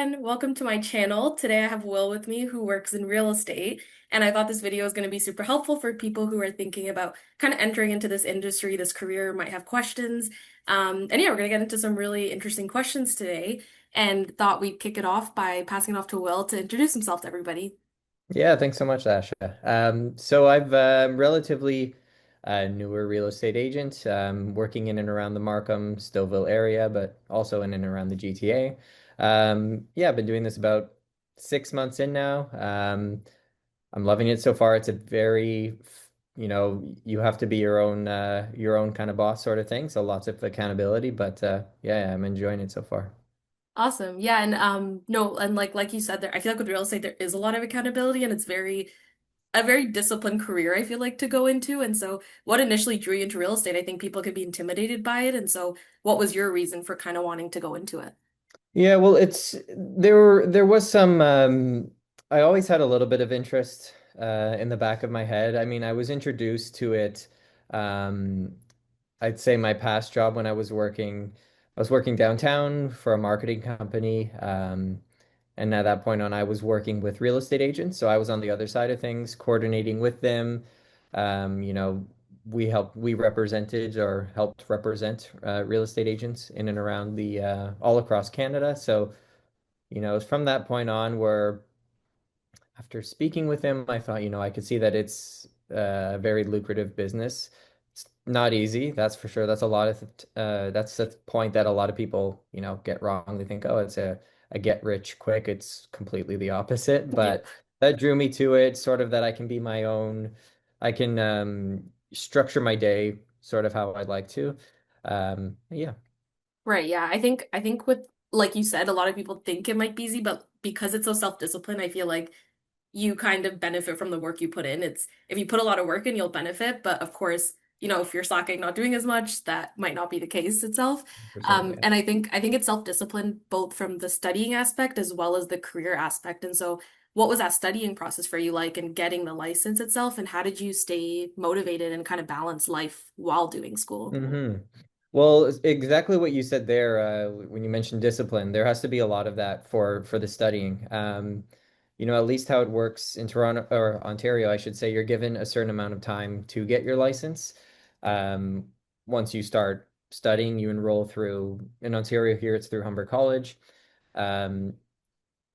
everyone, welcome to my channel. Today I have Will with me who works in real estate, and I thought this video is going to be super helpful for people who are thinking about kind of entering into this industry, this career, might have questions. And yeah, we're going to get into some really interesting questions today, and thought we'd kick it off by passing it off to Will to introduce himself to everybody. Yeah, thanks so much, Asha. So I've relatively newer real estate agent, working in and around the Markham, Stouffville area, but also in and around the GTA. Yeah, I've been doing this about 6 months in now. I'm loving it so far. It's a very, you have to be your own kind of boss sort of thing. So lots of accountability, but yeah, I'm enjoying it so far. Awesome. Yeah, and no, and like you said there, I feel like with real estate there is a lot of accountability and it's a very disciplined career, I feel like, to go into. And so, what initially drew you into real estate? I think people could be intimidated by it. And so, what was your reason for kind of wanting to go into it? Yeah, well, there was some I always had a little bit of interest in the back of my head. I mean, I was introduced to it um I'd say my past job when I was working downtown for a marketing company. And at that point on, I was working with real estate agents. So I was on the other side of things, coordinating with them. You know, we represented or helped represent real estate agents in and around the all across Canada. So, it's from that point on where after speaking with him, I thought, I could see that it's a very lucrative business. It's not easy, that's for sure. That's the point that a lot of people, get wrong. They think, oh, it's a get rich quick. It's completely the opposite. Yeah. But that drew me to it, sort of that I can be I can structure my day sort of how I'd like to. Yeah. Right, yeah. I think with like you said, a lot of people think it might be easy, but because it's so self-disciplined, I feel like you kind of benefit from the work you put in. It's if you put a lot of work in, you'll benefit, but of course, if you're slacking, not doing as much, that might not be the case itself. 100%, yeah. And I think it's self-discipline both from the studying aspect as well as the career aspect. And so, what was that studying process for you like and getting the license itself, and how did you stay motivated and kind of balance life while doing school? hmm Well, exactly what you said there, when you mentioned discipline, there has to be a lot of that for the studying. At least how it works in Toronto or Ontario, I should say, you're given a certain amount of time to get your license. Um, Once you start studying, you enroll through, in Ontario here, it's through Humber College. Um,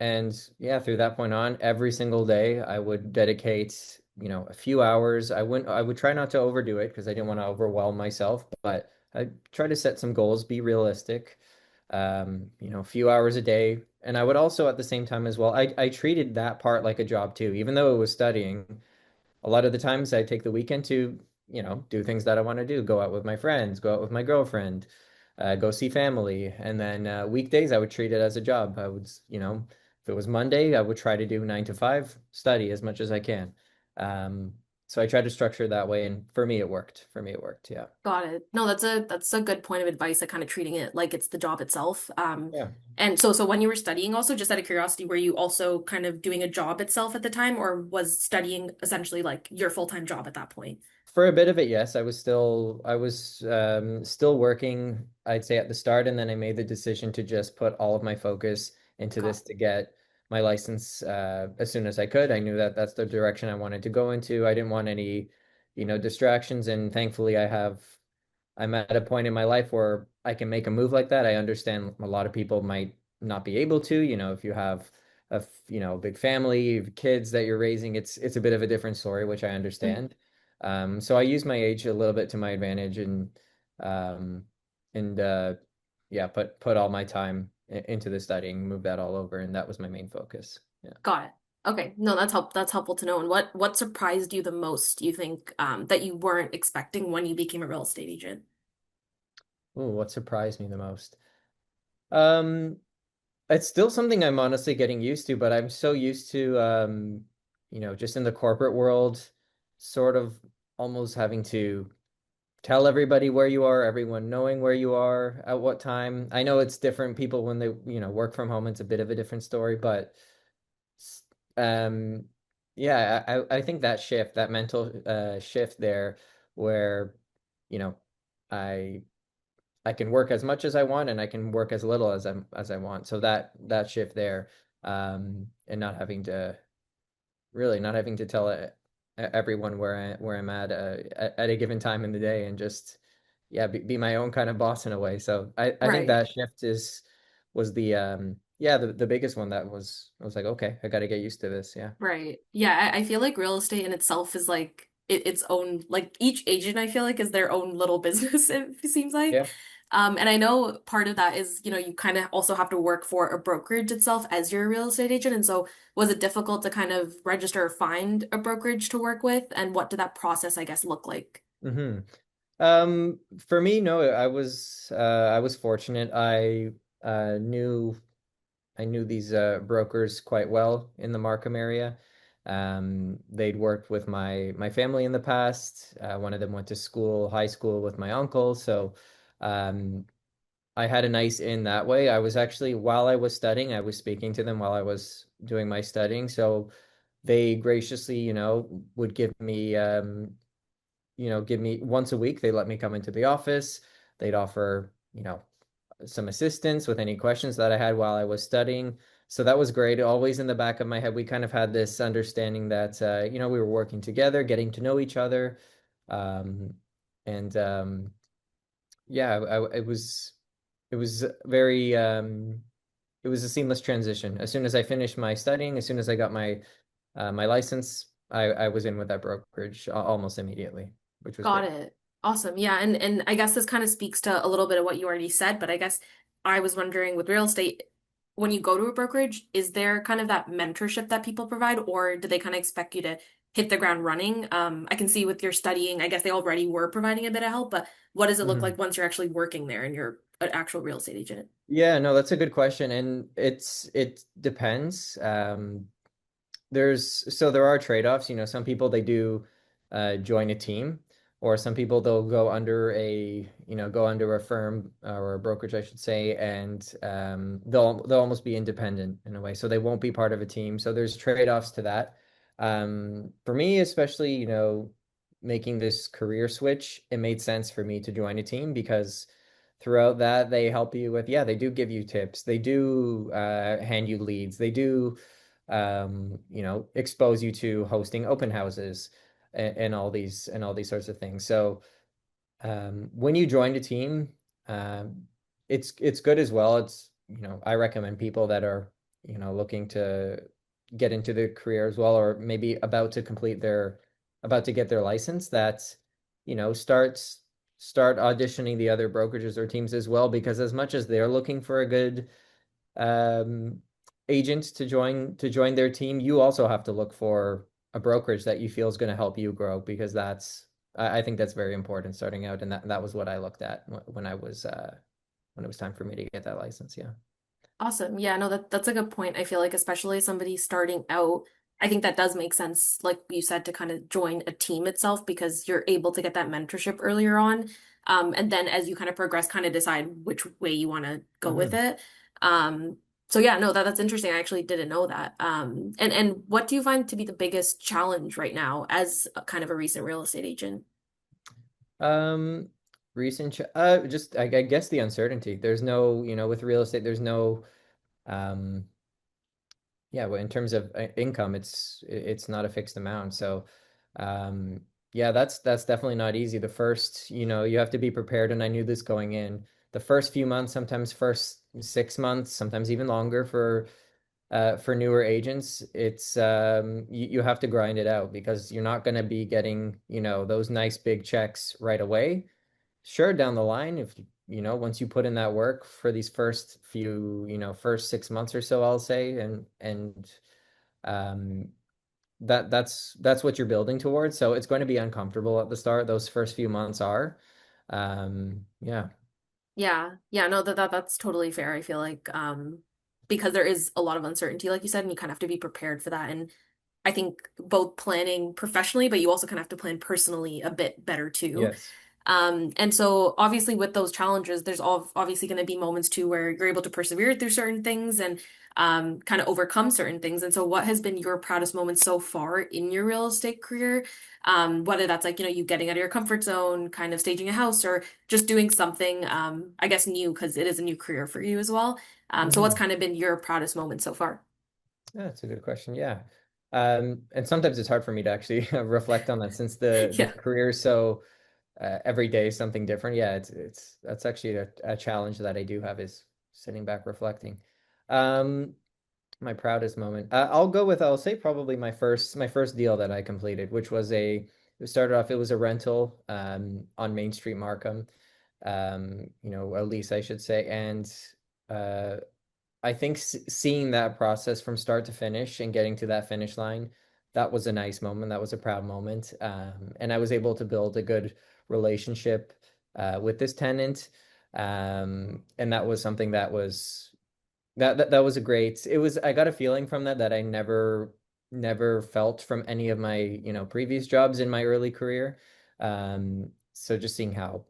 and yeah, through that point on, every single day I would dedicate, a few hours. I would try not to overdo it because I didn't want to overwhelm myself, but I try to set some goals, be realistic. A few hours a day. And I would also at the same time as well, I treated that part like a job too, even though it was studying. A lot of the times I take the weekend to, do things that I want to do, go out with my friends, go out with my girlfriend, go see family. And then weekdays, I would treat it as a job. If it was Monday, I would try to do 9 to 5, study as much as I can. Um, so I tried to structure it that way, and for me, it worked. For me, it worked. Yeah. Got it. No, that's a good point of advice, like kind of treating it like it's the job itself. Yeah. And so when you were studying also, just out of curiosity, were you also kind of doing a job itself at the time, or was studying essentially like your full-time job at that point? For a bit of it, yes, I was still working, I'd say at the start, and then I made the decision to just put all of my focus into Got this to get my license as soon as I could. I knew that that's the direction I wanted to go into. I didn't want any, distractions, and thankfully I'm at a point in my life where I can make a move like that. I understand a lot of people might not be able to, if you have a big family, you have kids that you're raising, it's a bit of a different story, which I it. understand. So I use my age a little bit to my advantage um, and yeah, put all my time into the studying, move that all over, and that was my main focus. Yeah. Got it. Okay. No, that's helpful to know. And what surprised you the most, you think, that you weren't expecting when you became a real estate agent? Ooh, what surprised me the most? Um, It's still something I'm honestly getting used to, but I'm so used to, just in the corporate world, sort of almost having to tell everybody where you are, everyone knowing where you are at what time. I know it's different people when they, work from home, it's a bit of a different story, but um, yeah, I think that shift, that mental shift there where, you know, I I can work as much as I want and I can work as little as I want. So that shift there, and not having to really not having to tell everyone where I'm at a given time in the day, and just yeah, be my own kind of boss in a way. So I think Right. that shift is was the yeah, the biggest one. That was I was like, okay, I got to get used to this. Yeah. Right. Yeah, I feel like real estate in itself is like its own, like each agent I feel like is their own little business, it seems like. Yeah. And I know part of that is, you kind of also have to work for a brokerage itself as your real estate agent. And so was it difficult to kind of register or find a brokerage to work with? And what did that process, I guess, look like? hmm for me, no, I was fortunate. Knew I knew these brokers quite well in the Markham area. They'd worked with my family in the past. One of them went to high school with my uncle. So um, I had a nice in that way. I was actually, while I was studying, I was speaking to them while I was doing my studying. So they graciously, would give me once a week. They let me come into the office. They'd offer, some assistance with any questions that I had while I was studying. So that was great. Always in the back of my head, we kind of had this understanding that we were working together, getting to know each other, um, and yeah, it was very it was a seamless transition. As soon as I finished my studying, as soon as I got my license, I was in with that brokerage almost immediately, which was Got great. it. Awesome. Yeah, and I guess this kind of speaks to a little bit of what you already said, but I guess I was wondering with real estate, when you go to a brokerage, is there kind of that mentorship that people provide, or do they kind of expect you to hit the ground running? I can see with your studying, I guess they already were providing a bit of help, but what does it look Mhm. like once you're actually working there and you're an actual real estate agent? Yeah, no, that's a good question, and it depends. There are trade-offs. Some people they do join a team, or some people they'll go under a firm or a brokerage, I should say, and they'll almost be independent in a way. So they won't be part of a team. So there's trade-offs to that. For me, especially, making this career switch, it made sense for me to join a team because throughout that they help you with, yeah, they do give you tips, they do hand you leads, they do expose you to hosting open houses and all these sorts of things. So when you join a team, um, it's good as well. I recommend people that are, looking to get into the career as well, or maybe about to get their license, that, you know, starts start auditioning the other brokerages or teams as well, because as much as they're looking for a good um, agent to join their team, you also have to look for a brokerage that you feel is going to help you grow, because I think that's very important starting out, and that was what I looked at when it was time for me to get that license. Yeah. Awesome. Yeah, no, that's a good point. I feel like especially somebody starting out, I think that does make sense, like you said, to kind of join a team itself because you're able to get that mentorship earlier on. And then as you kind of progress, kind of decide which way you want to go with hmm it. Um, so yeah, no, that's interesting. I actually didn't know that. And what do you find to be the biggest challenge right now as kind of a recent real estate agent? Um, just I guess the uncertainty. There's no, with real estate, there's no um yeah, well, in terms of income, it's not a fixed amount. So, um, yeah, that's definitely not easy. The first, you have to be prepared, and I knew this going in. The first few months, sometimes first 6 months, sometimes even longer for newer agents, it's you have to grind it out, because you're not going to be getting, those nice big checks right away. Sure, down the line, if once you put in that work for these first 6 months or so, I'll say, and um, that's what you're building towards. So it's going to be uncomfortable at the start. Those first few months are, yeah. Yeah, yeah, no, that's totally fair. I feel like because there is a lot of uncertainty, like you said, and you kind of have to be prepared for that. And I think both planning professionally, but you also kind of have to plan personally a bit better too. Yes. And so obviously with those challenges, there's obviously going to be moments too where you're able to persevere through certain things and kind of overcome certain things. And so what has been your proudest moment so far in your real estate career? Whether that's like, you getting out of your comfort zone, kind of staging a house or just doing something, I guess new because it is a new career for you as well. So what's Hmm. kind of been your proudest moment so far? Yeah, that's a good question. Yeah. And sometimes it's hard for me to actually reflect on that since the Yeah. career is so every day is something different. Yeah, it's that's actually a challenge that I do have is sitting back reflecting. Um, my proudest moment. I'll say probably my first deal that I completed, which was it started off, it was a rental on Main Street, Markham. A lease, I should say. And uh I think seeing that process from start to finish and getting to that finish line, that was a nice moment. That was a proud moment. And I was able to build a good relationship with this tenant. And that was something that was a great. It was I got a feeling from that I never felt from any of my, previous jobs in my early career. So just seeing how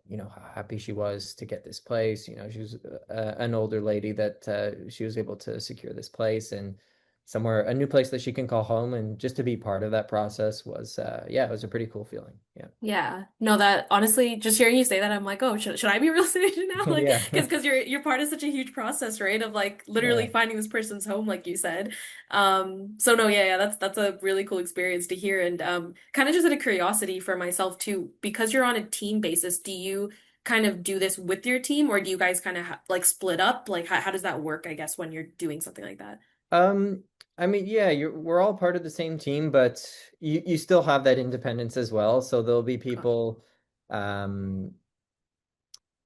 happy she was to get this place. She was an older lady that she was able to secure this place and a new place that she can call home, and just to be part of that process was yeah, it was a pretty cool feeling. Yeah. Yeah. No, that honestly, just hearing you say that, I'm like, oh, should I be a real estate agent now? Like, Yeah. because you're part of such a huge process, right? Of like literally Yeah. finding this person's home, like you said. So no, yeah, that's a really cool experience to hear. And kind of just out of curiosity for myself too, because you're on a team basis, do you kind of do this with your team, or do you guys kind of ha like split up? Like, how does that work, I guess, when you're doing something like that? Um, I mean, yeah, we're all part of the same team, but you still have that independence as well. So there'll be Got it. people,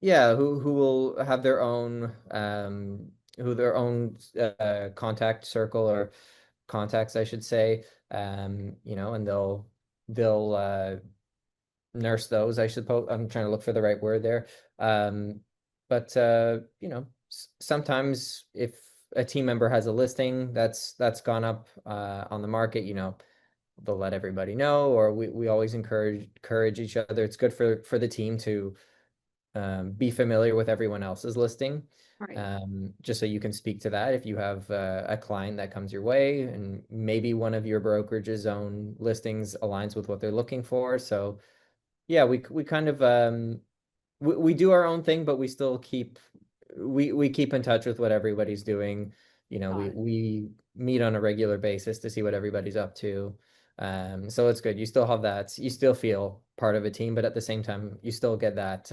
yeah, who will have their own contact circle, or contacts, I should say. And they'll nurse those, I suppose. I'm trying to look for the right word there. But sometimes if a team member has a listing that's gone up on the market, they'll let everybody know, or we always encourage each other. It's good for the team to be familiar with everyone else's listing. Right. Just so you can speak to that if you have a client that comes your way, and maybe one of your brokerage's own listings aligns with what they're looking for. So yeah, we kind of we do our own thing, but we keep in touch with what everybody's doing. Got it. We meet on a regular basis to see what everybody's up to. So it's good. You still have that. You still feel part of a team, but at the same time, you still get that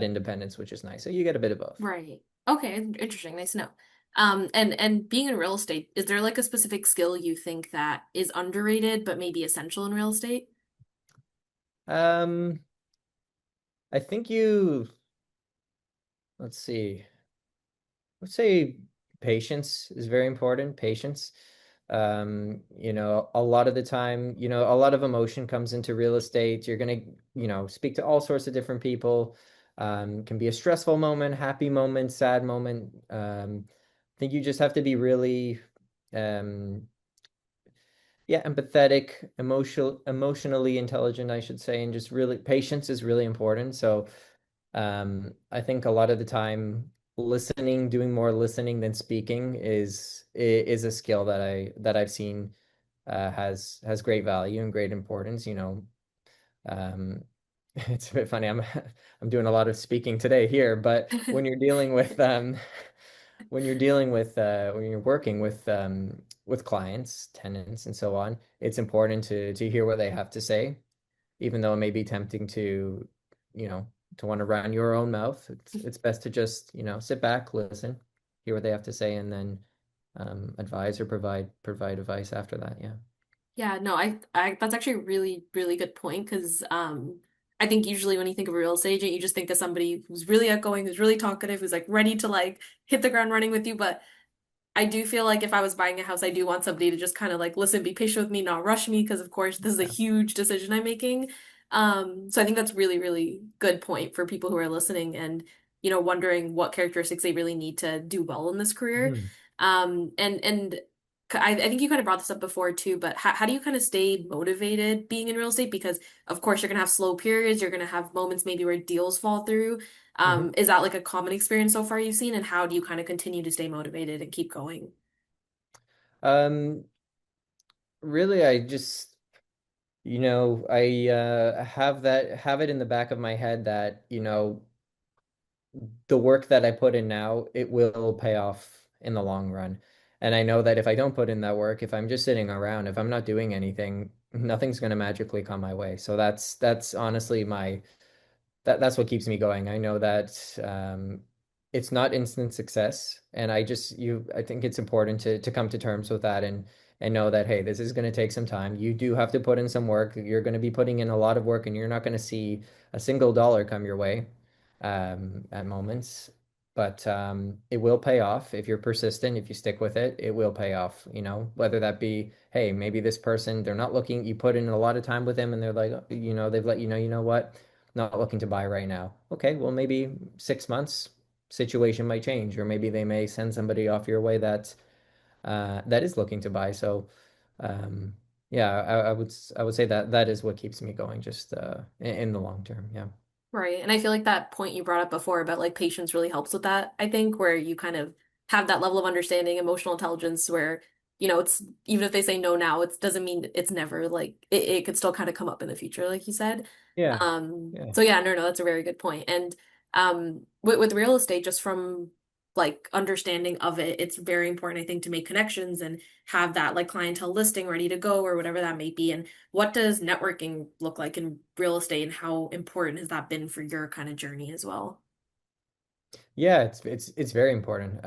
independence, which is nice. So you get a bit of both. Right. Okay, interesting. Nice to know. And being in real estate, is there like a specific skill you think that is underrated but maybe essential in real estate? Um, I think let's see. Let's say patience is very important. Patience. A lot of the time, a lot of emotion comes into real estate. You're gonna, speak to all sorts of different people. Can be a stressful moment, happy moment, sad moment. I think you just have to be really, um, yeah, empathetic, emotionally intelligent, I should say, and just really patience is really important. So I think a lot of the time doing more listening than speaking is a skill that I've seen has great value and great importance. Um, it's a bit funny. I'm doing a lot of speaking today here, but when you're working with clients, tenants, and so on, it's important to hear what they have to say, even though it may be tempting you know, to want to run your own mouth. It's best to just, sit back, listen, hear what they have to say, and then advise or provide advice after that. Yeah. Yeah, no, I that's actually a really, really good point because I think usually when you think of a real estate agent, you just think of somebody who's really outgoing, who's really talkative, who's like ready to like hit the ground running with you. But I do feel like if I was buying a house, I do want somebody to just kind of like listen, be patient with me, not rush me, because of course this is a Yeah. huge decision I'm making. So I think that's really, really good point for people who are listening and, wondering what characteristics they really need to do well in this career. Mhm. And I think you kind of brought this up before too, but how do you kind of stay motivated being in real estate? Because of course you're gonna have slow periods, you're gonna have moments maybe where deals fall through. Mhm. Is that like a common experience so far you've seen, and how do you kind of continue to stay motivated and keep going? Um, Really, I just, I have it in the back of my head that, the work that I put in now, it will pay off in the long run. And I know that if I don't put in that work, if I'm just sitting around, if I'm not doing anything, nothing's going to magically come my way. So that's honestly that's what keeps me going. I know that it's not instant success, and I think it's important to come to terms with that and know that hey, this is going to take some time. You do have to put in some work. You're going to be putting in a lot of work, and you're not going to see a single dollar come your way at moments. But it will pay off if you're persistent, if you stick with it, it will pay off, whether that be, hey, maybe this person, they're not looking, you put in a lot of time with them and they're like, they've let you know what, not looking to buy right now. Okay, well, maybe 6 months, situation might change, or maybe they may send somebody off your way that is looking to buy. So, um, yeah, I would say that that is what keeps me going, just in the long term. Yeah. Right. And I feel like that point you brought up before about like patience really helps with that, I think, where you kind of have that level of understanding, emotional intelligence where, it's even if they say no now, it doesn't mean it's never like it could still kind of come up in the future, like you said. Yeah. Yeah. So yeah, no, that's a very good point. And with real estate, just from like understanding of it, it's very important, I think, to make connections and have that like clientele listing ready to go or whatever that may be. And what does networking look like in real estate, and how important has that been for your kind of journey as well? Yeah, it's very important.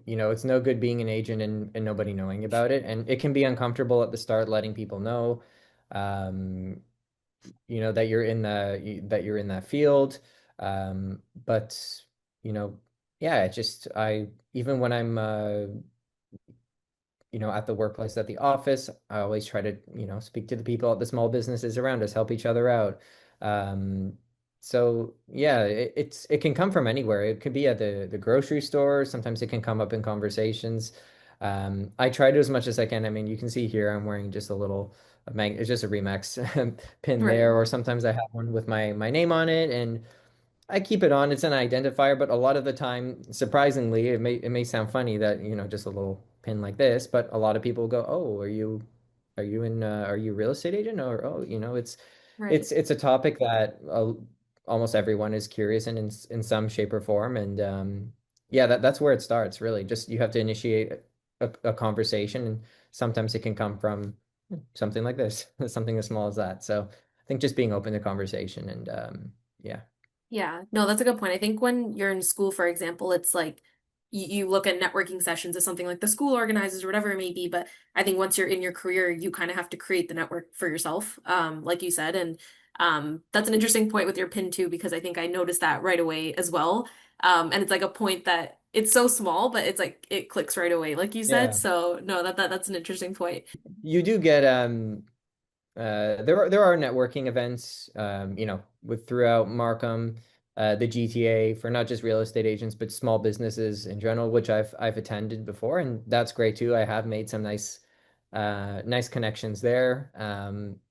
It's no good being an agent and nobody knowing about it, and it can be uncomfortable at the start, letting people know, um, that you're in that field. But yeah, it just I even when I'm at the workplace, at the office, I always try to, speak to the people at the small businesses around us, help each other out. Um, so yeah, it can come from anywhere. It could be at the grocery store. Sometimes it can come up in conversations. I try to as much as I can. I mean, you can see here I'm wearing just a little it's just a Remax pin Right, there, or sometimes I have one with my name on it, and I keep it on. It's an identifier, but a lot of the time, surprisingly, it may sound funny that, just a little pin like this, but a lot of people go, "Oh, are you a real estate agent?" Or, "Oh, right. it's a topic that almost everyone is curious in some shape or form." And yeah, that's where it starts, really. Just you have to initiate a conversation, and sometimes it can come from something like this, something as small as that. So I think just being open to conversation and yeah. Yeah, no, that's a good point. I think when you're in school, for example, it's like you look at networking sessions as something like the school organizes or whatever it may be. But I think once you're in your career, you kind of have to create the network for yourself, like you said. And that's an interesting point with your pin too, because I think I noticed that right away as well. And it's like a point that it's so small, but it's like it clicks right away, like you said. Yeah. So no, that's an interesting point. You do get there are networking events with throughout Markham, the GTA for not just real estate agents but small businesses in general, which I've attended before, and that's great too. I have made some nice connections there.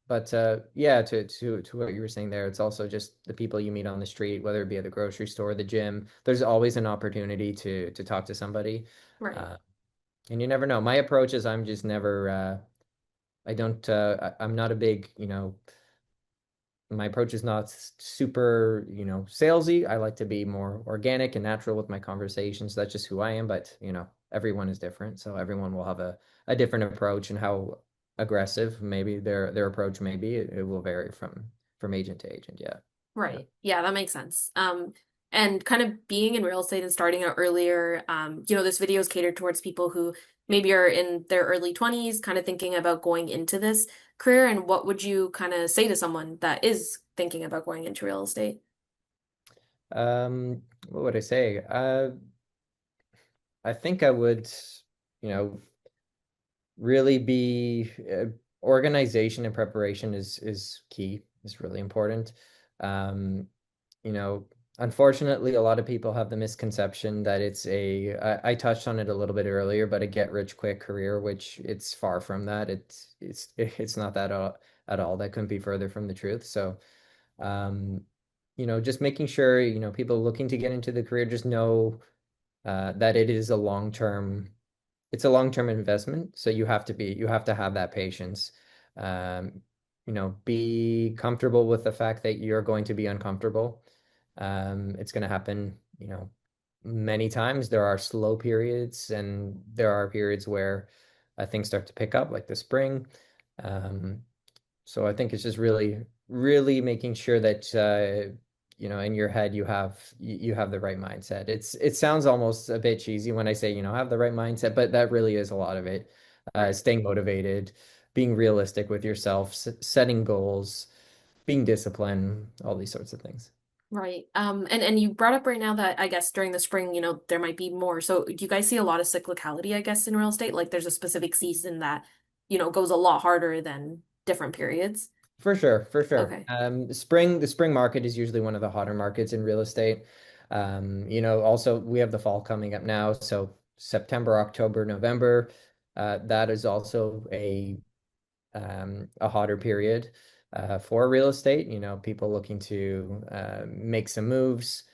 But yeah, to what you were saying there, it's also just the people you meet on the street, whether it be at the grocery store, the gym. There's always an opportunity to talk to somebody. Right. Uh, and you never know. My approach is I'm just never I don't I'm not a big, my approach is not super, salesy. I like to be more organic and natural with my conversations. That's just who I am, but everyone is different. So everyone will have a different approach, and how aggressive maybe their approach may be. It will vary from agent to agent. Yeah. Yeah. Right. Yeah, that makes sense. And kind of being in real estate and starting out earlier, this video is catered towards people who maybe are in their early 20s, kind of thinking about going into this career. And what would you kind of say to someone that is thinking about going into real estate? What would I say? I think I would, you know, really be organization and preparation is key, is really important. Um, you know, unfortunately, a lot of people have the misconception that I touched on it a little bit earlier, but a get rich quick career, which it's far from that. It's not that at all. That couldn't be further from the truth. So, um, just making sure, people looking to get into the career just know that it's a long-term investment. So you have to have that patience. Um, be comfortable with the fact that you're going to be uncomfortable. It's going to happen, many times. There are slow periods and there are periods where things start to pick up, like the spring. Um, so I think it's just really, really making sure that in your head you have the right mindset. It sounds almost a bit cheesy when I say, have the right mindset, but that really is a lot of it. Right. Staying motivated, being realistic with yourself, setting goals, being disciplined, all these sorts of things. Right. And you brought up right now that I guess during the spring, there might be more. So do you guys see a lot of cyclicality, I guess, in real estate? Like there's a specific season that, goes a lot harder than different periods? For sure, for sure. Okay. The spring market is usually one of the hotter markets in real estate. Also we have the fall coming up now, so September, October, November, that is also a hotter period for real estate. People looking to make some moves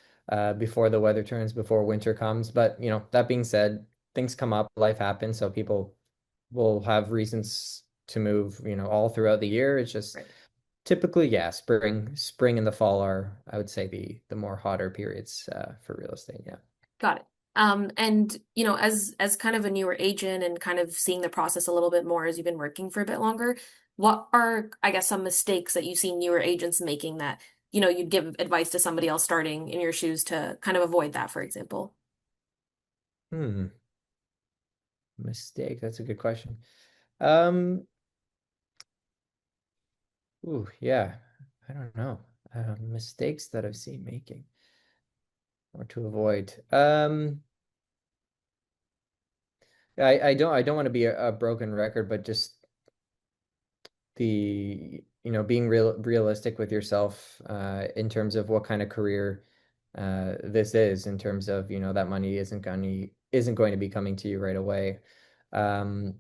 before the weather turns, before winter comes. But that being said, things come up, life happens, so people will have reasons to move, all throughout the year. It's just Right. typically, yeah, spring and the fall are, I would say, the more hotter periods for real estate. Yeah. Got it. And as kind of a newer agent and kind of seeing the process a little bit more as you've been working for a bit longer, what are, I guess, some mistakes that you see newer agents making that, you'd give advice to somebody else starting in your shoes to kind of avoid that, for example? Hmm. Mistake. That's a good question. Um, yeah. I don't know. Mistakes that I've seen making or to avoid. I don't want to be a broken record, but just being realistic with yourself in terms of what kind of career this is, in terms of, that money isn't going to be coming to you right away. Um,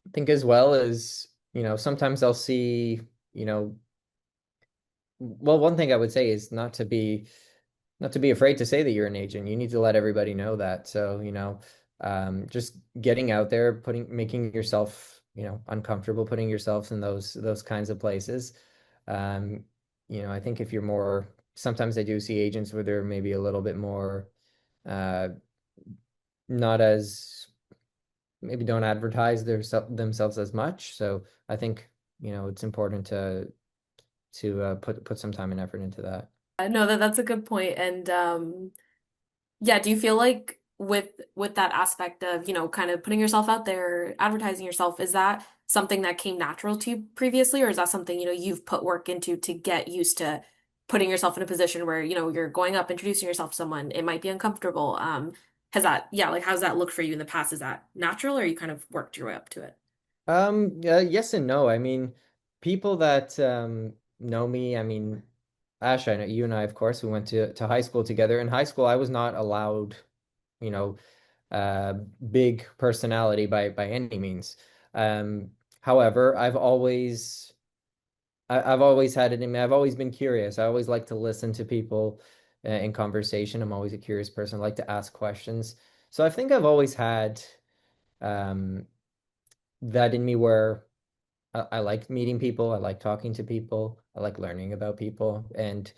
I think as well as, sometimes I'll see, you know, well, one thing I would say is not to be afraid to say that you're an agent. You need to let everybody know that. So, just getting out there, making yourself, uncomfortable, putting yourself in those kinds of places. Um, I think if you're more, sometimes I do see agents where they're maybe a little bit more, uh, not as, maybe don't advertise themselves as much. So I think, it's important to put some time and effort into that. No, that's a good point. And yeah, do you feel like with that aspect of, kind of putting yourself out there, advertising yourself, is that something that came natural to you previously, or is that something, you've put work into to get used to putting yourself in a position where, you're going up, introducing yourself to someone, it might be uncomfortable. Yeah, like how's that looked for you in the past? Is that natural or you kind of worked your way up to it? Yeah, yes and no. I mean, people that know me, I mean, Ash, I know you and I, of course, we went to high school together. In high school, I was not allowed, you know, uh, big personality by any means. However, I've always had it in me. I've always been curious. I always like to listen to people in conversation. I'm always a curious person. I like to ask questions. So I think I've always had um, that in me where I like meeting people. I like talking to people. I like learning about people, and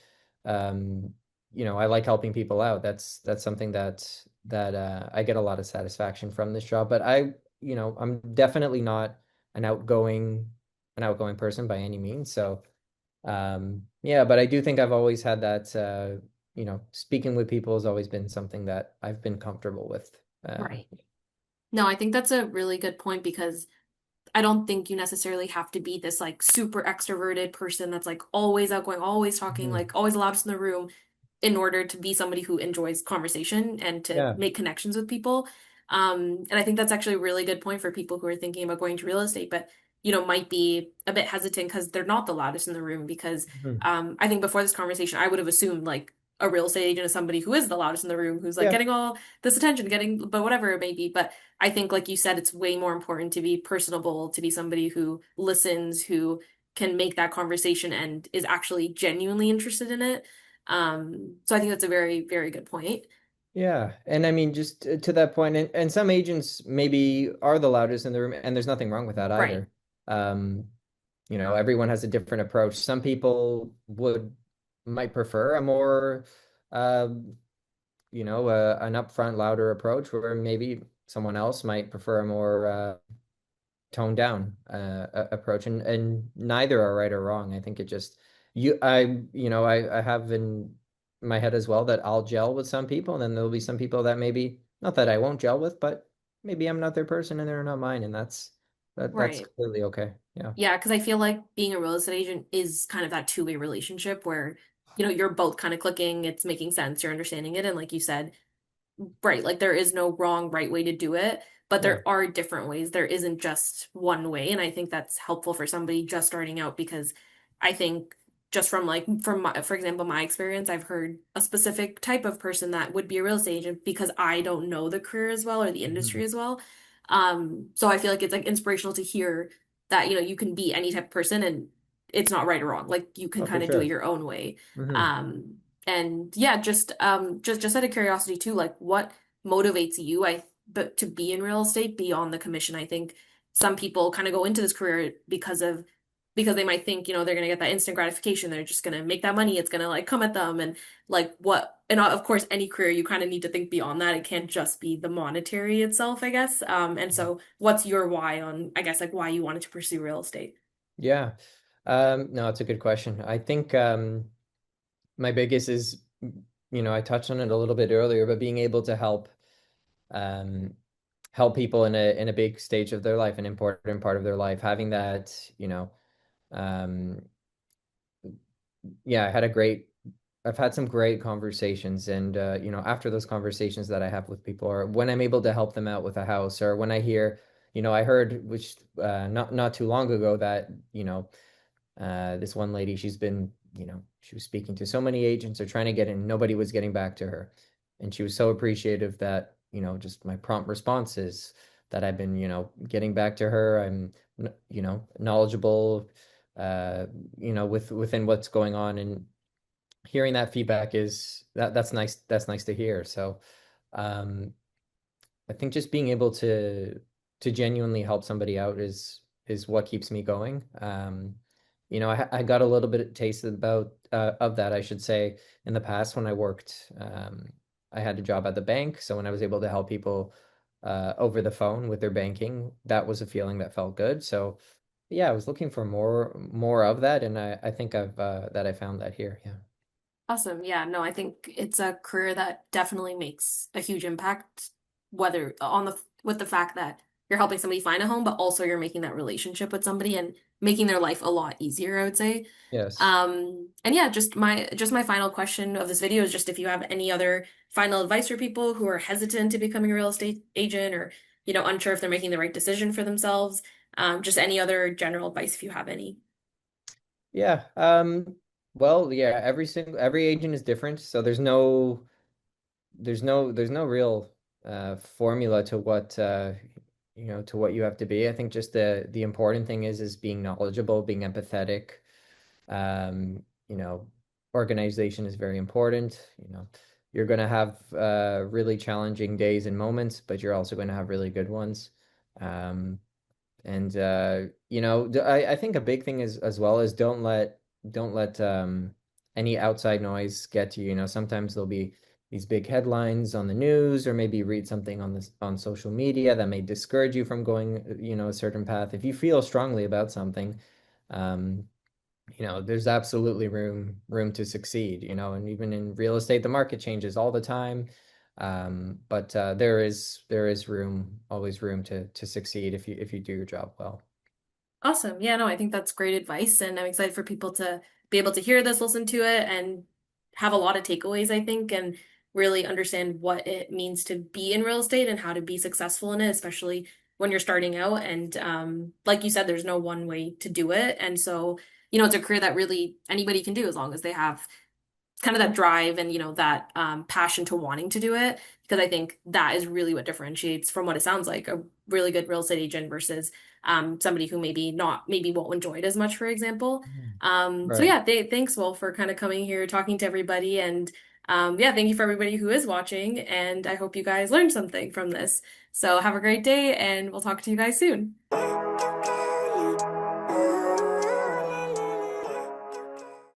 um, I like helping people out. That's something that I get a lot of satisfaction from this job. But I'm definitely not an outgoing an outgoing person by any means. So yeah, but I do think I've always had that. Speaking with people has always been something that I've been comfortable with. Uh, Right. No, I think that's a really good point because I don't think you necessarily have to be this like super extroverted person that's like always outgoing, always talking, mhm. like always loudest in the room in order to be somebody who enjoys conversation and to Yeah. make connections with people. And I think that's actually a really good point for people who are thinking about going to real estate, but might be a bit hesitant because they're not the loudest in the room because Mhm. I think before this conversation, I would have assumed like a real estate agent as somebody who is the loudest in the room, who's like Yeah. getting all this attention, getting, but whatever it may be. But I think, like you said, it's way more important to be personable, to be somebody who listens, who can make that conversation and is actually genuinely interested in it. So I think that's a very, very good point. Yeah. And I mean, just to that point, and some agents maybe are the loudest in the room, and there's nothing wrong with that Right, either. Um, everyone has a different approach. Some people might prefer a more, um, an upfront, louder approach, where maybe someone else might prefer a more toned down approach, and neither are right or wrong. I think it just I have in my head as well that I'll gel with some people, and then there'll be some people that maybe not that I won't gel with, but maybe I'm not their person and they're not mine, and that's right. completely okay. Yeah. Yeah, because I feel like being a real estate agent is kind of that two-way relationship where, you're both kind of clicking, it's making sense, you're understanding it, and like you said, right, like there is no wrong right way to do it, but Yeah. there are different ways. There isn't just one way, and I think that's helpful for somebody just starting out because I think just from like from my, for example, my experience, I've heard a specific type of person that would be a real estate agent because I don't know the career as well or the industry Mhm. as well. So I feel like it's like inspirational to hear that, you can be any type of person and it's not right or wrong. Like you can Oh, for kind of do it sure. your own way. Hmm. Um, and yeah, just out of curiosity too, like what motivates you, but to be in real estate beyond the commission. I think some people kind of go into this career because they might think, they're gonna get that instant gratification. They're just gonna make that money. It's gonna like come at them and like what and of course any career you kind of need to think beyond that. It can't just be the monetary itself, I guess. And so what's your why on, I guess, like why you wanted to pursue real estate? Yeah. No, it's a good question. I think my biggest is, I touched on it a little bit earlier, but being able to um, help people in a big stage of their life, an important part of their life, having that, um, yeah, I've had some great conversations, and after those conversations that I have with people, or when I'm able to help them out with a house, or when I hear, I heard, which not too long ago, that this one lady, she was speaking to so many agents or trying to get in, nobody was getting back to her. And she was so appreciative that, just my prompt responses, that I've been, getting back to her. I'm, knowledgeable, uh, within what's going on. And hearing that feedback that's nice. That's nice to hear. So, um, I think just being able to genuinely help somebody out is what keeps me going. I got a little bit of taste of that, I should say, in the past when I worked. I had a job at the bank, so when I was able to help people over the phone with their banking, that was a feeling that felt good. So yeah, I was looking for more of that, and I think I found that here. Yeah. Awesome. Yeah, no, I think it's a career that definitely makes a huge impact, whether on the with the fact that you're helping somebody find a home, but also you're making that relationship with somebody and making their life a lot easier, I would say. Yes. And yeah, just my final question of this video is just if you have any other final advice for people who are hesitant to becoming a real estate agent or, unsure if they're making the right decision for themselves. Just any other general advice if you have any. Yeah. Well, yeah, every agent is different, so there's no real formula to what you have to be. I think just the important thing is being knowledgeable, being empathetic. Um, you know, Organization is very important. You're gonna have really challenging days and moments, but you're also gonna have really good ones. Um, and I think a big thing is as well is don't let any outside noise get to you. Sometimes there'll be these big headlines on the news, or maybe read something on social media that may discourage you from going, a certain path. If you feel strongly about something, um, there's absolutely room to succeed, and even in real estate, the market changes all the time. But there is always room to succeed if you do your job well. Awesome. Yeah, no, I think that's great advice, and I'm excited for people to be able to hear this, listen to it, and have a lot of takeaways, I think, and really understand what it means to be in real estate and how to be successful in it, especially when you're starting out. And like you said, there's no one way to do it. And so, it's a career that really anybody can do as long as they have kind of that drive and that passion to wanting to do it, because I think that is really what differentiates from what it sounds like a really good real estate agent versus somebody who maybe won't enjoy it as much, for example. Mhm. So Right. yeah, thanks, Will, for kind of coming here, talking to everybody, and yeah, thank you for everybody who is watching, and I hope you guys learned something from this. So have a great day, and we'll talk to you guys soon.